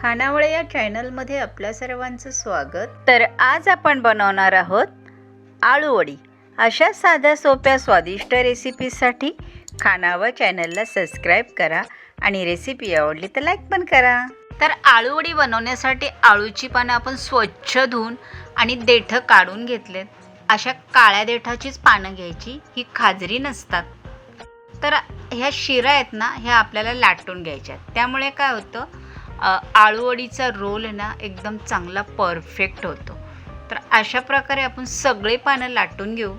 खानावळ या चॅनलमध्ये आपल्या सर्वांचं स्वागत। तर आज आपण बनवणार आहोत आळू वडी। अशा साध्या सोप्या स्वादिष्ट रेसिपीसाठी खानावळ चॅनलला सबस्क्राइब करा आणि रेसिपी आवडली तर लाईक पण करा। तर आळू वडी बनवण्यासाठी आळूची पानं आपण स्वच्छ धुवून आणि देठ काढून घेतलेत। अशा काळ्या देठाचीच पानं घ्यायची, ही खाजरी नसतात। तर ह्या शिरा आहेत ना, ह्या आपल्याला लाटून घ्यायच्या। त्यामुळे काय होतं, आळू वडीचा रोल ना एकदम चांगला परफेक्ट होतो। तर अशा प्रकारे आपण सगळे पानं लाटून घेऊ।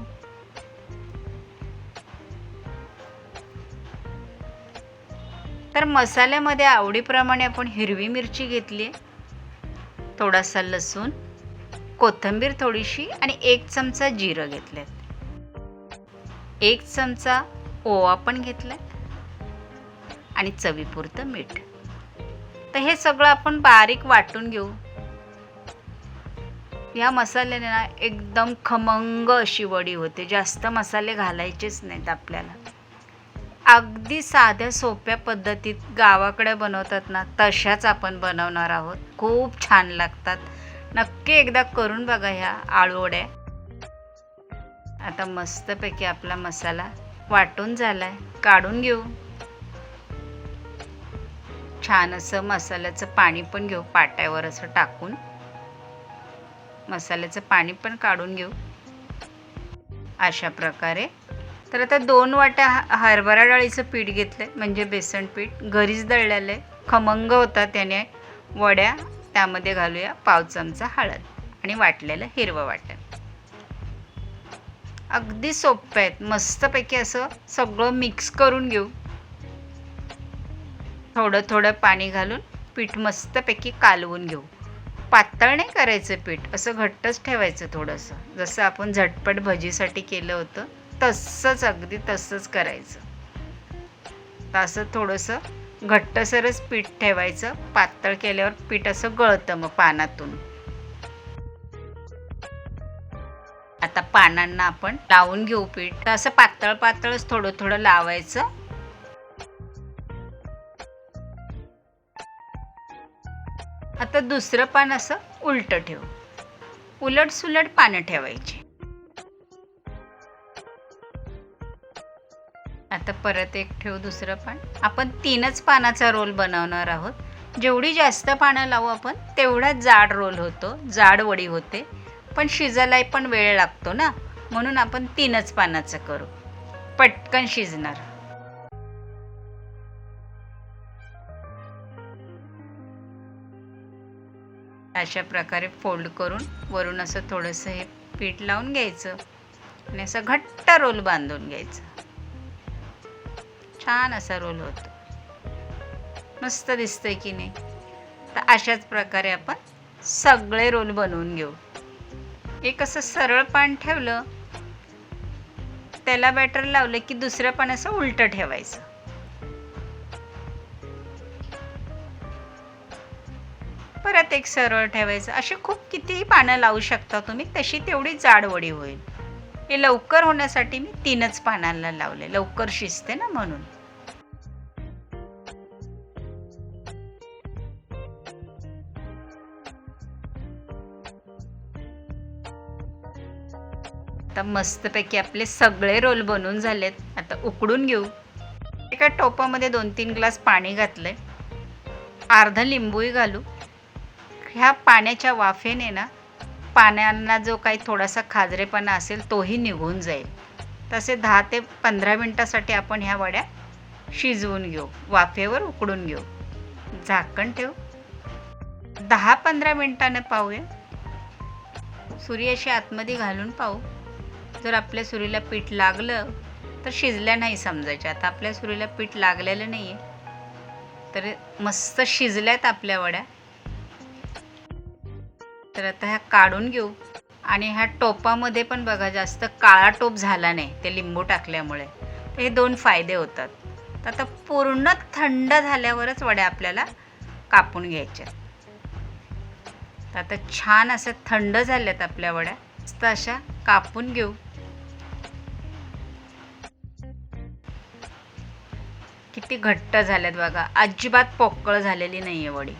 तर मसाल्यामध्ये आवडीप्रमाणे आपण हिरवी मिरची घेतली, थोडासा लसूण, कोथिंबीर थोडीशी आणि 1 चमचा जिरं घेतले, 1 चमचा ओवा पण घेतलाय आणि चवीपुरतं मीठ। तर हे सगळं आपण बारीक वाटून घेऊ। या मसाल्याने ना एकदम खमंग अशी वडी होते, जास्त मसाले घालायचेच नाहीत आपल्याला। अगदी साध्या सोप्या पद्धतीत गावाकडे बनवतात ना, तशाच आपण बनवणार आहोत। खूप छान लागतात, नक्की एकदा करून बघा ह्या आळू वड्या। आता मस्तपैकी आपला मसाला वाटून झालाय, काढून घेऊ। छान असं मसाल्याचं पाणी पण घेऊ, पाट्यावर असं टाकून मसाल्याचं पाणी पण काढून घेऊ अशा प्रकारे। तर आता 2 वाट्या हरभरा डाळीचं पीठ घेतलंय, म्हणजे बेसन पीठ, घरीच दळलेलं आहे, खमंग होता त्याने वड्या। त्यामध्ये घालूया 1/2 चमचा हळद आणि वाटलेलं हिरवं वाटण। अगदी सोपं आहेत, मस्तपैकी असं सगळं मिक्स करून घेऊ। थोडं थोडं पाणी घालून पीठ मस्तपैकी कालवून घेऊ। पातळ नाही करायचं पीठ, असं घट्टच ठेवायचं थोडंसं, जसं आपण झटपट भजीसाठी केलं होतं तसंच, अगदी तसंच करायचं। तर असं थोडंसं घट्टसरच पीठ ठेवायचं, पातळ केल्यावर पीठ असं गळतं मग पानातून। आता पानांना आपण लावून घेऊ पीठ। तर असं पातळ पातळच थोडं थोडं लावायचं। आता दुसरं पान असं उलट ठेवू, उलट सुलट पानं ठेवायची। आता परत एक ठेवू दुसरं पान। आपण 3च पानाचा रोल बनवणार आहोत। जेवढी जास्त पानं लावू आपण तेवढा जाड रोल होतो, जाड वडी होते, पण शिजायला पण वेळ लागतो ना, म्हणून आपण 3च पानाचं करू, पटकन शिजणार। अशा प्रकारे फोल्ड करून वरून असं थोडंसं हे पीठ लावून घ्यायचं आणि असं घट्ट रोल बांधून घ्यायचं। छान असा रोल होतो, मस्त दिसतंय की नाही। तर अशाच प्रकारे आपण सगळे रोल बनवून घेऊ। एक असं सरळ पान ठेवलं, त्याला बॅटर लावलं की दुसरं पान असं उलट ठेवायचं। परत एक सरळ ठेवायचं। असे खूप कितीही पानं लावू शकता तुम्ही, तशी तेवढी जाड वडी होईल। हे लवकर होण्यासाठी मी 3च पानांना लावले, लवकर शिजते ना म्हणून। आता मस्तपैकी आपले सगळे रोल बनवून झालेत। आता उकडून घेऊ। एका टोपामध्ये 2-3 ग्लास पाणी घातलंय, अर्धा लिंबूही घालू। ह्या पाण्याच्या वाफेने ना पाण्याला जो काही थोडासा खाजरेपणा असेल तोही निघून जाईल। तसे 10 ते 15 मिनिटासाठी आपण ह्या वड्या शिजवून घेऊ, वाफेवर उकडून घेऊ। झाकण ठेवू, 10-15 मिनिटांनी पाहूया। सुरी अशी आतमध्ये घालून पाहू, जर आपल्या सुरीला पीठ लागलं तर शिजल्या नाही समजायच्या। आता आपल्या सुरीला पीठ लागलेलं नाही आहे, तर मस्त शिजल्यात आपल्या वड्या। तर आता ह्या काढून घेऊ आणि ह्या टोपामध्ये पण बघा जास्त काळा टोप झाला नाही ते लिंबू टाकल्यामुळे, तर हे 2 फायदे होतात। तर आता पूर्ण थंड झाल्यावरच वड्या आपल्याला कापून घ्यायच्या। तर आता छान असं थंड झाल्यात आपल्या वड्या, मस्त अशा कापून घेऊ। किती घट्ट झाल्यात बघा, अजिबात पोकळ झालेली नाहीये वडी।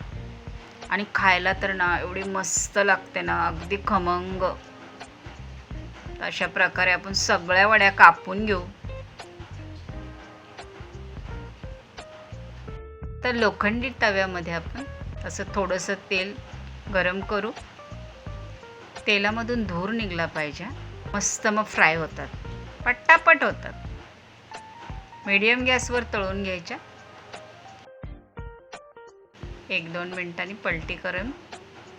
आणि खायला तर ना एवढी मस्त लागते ना, अगदी खमंग. अशा प्रकारे आपण सगळ्या वड्या कापून घेऊ. तर लोखंडी तव्यामध्ये आपण असं थोडंसं तेल गरम करू. तेलामधून धूर निघला पाहिजे. मस्त मग फ्राय होतात, पटापट होतात. मीडियम गॅसवर तळून घ्यायच्या. 1-2 मिनिटांनी पलटी करून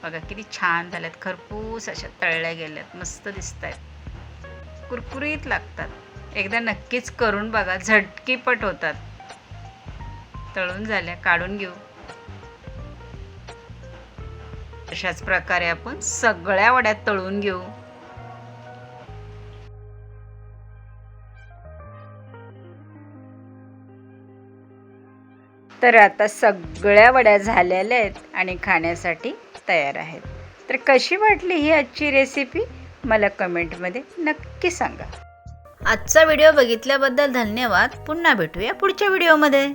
बघा किती छान झाल्यात. खरपूस अशा तळल्या गेल्यात, मस्त दिसत आहेत, कुरकुरीत लागतात. एकदा नक्कीच करून बघा, झटकीपट होतात. तळून झाल्या, काढून घेऊ. अशाच प्रकारे आपण सगळ्या वड्या तळून घेऊ. तर आता सगळ्या वड्या झालेल्या आहेत आणि खाण्यासाठी तयार आहेत. तर कशी वाटली ही आजची रेसिपी मला कमेंटमध्ये नक्की सांगा. आजचा व्हिडिओ बघितल्याबद्दल धन्यवाद. पुन्हा भेटूया पुढच्या व्हिडिओमध्ये.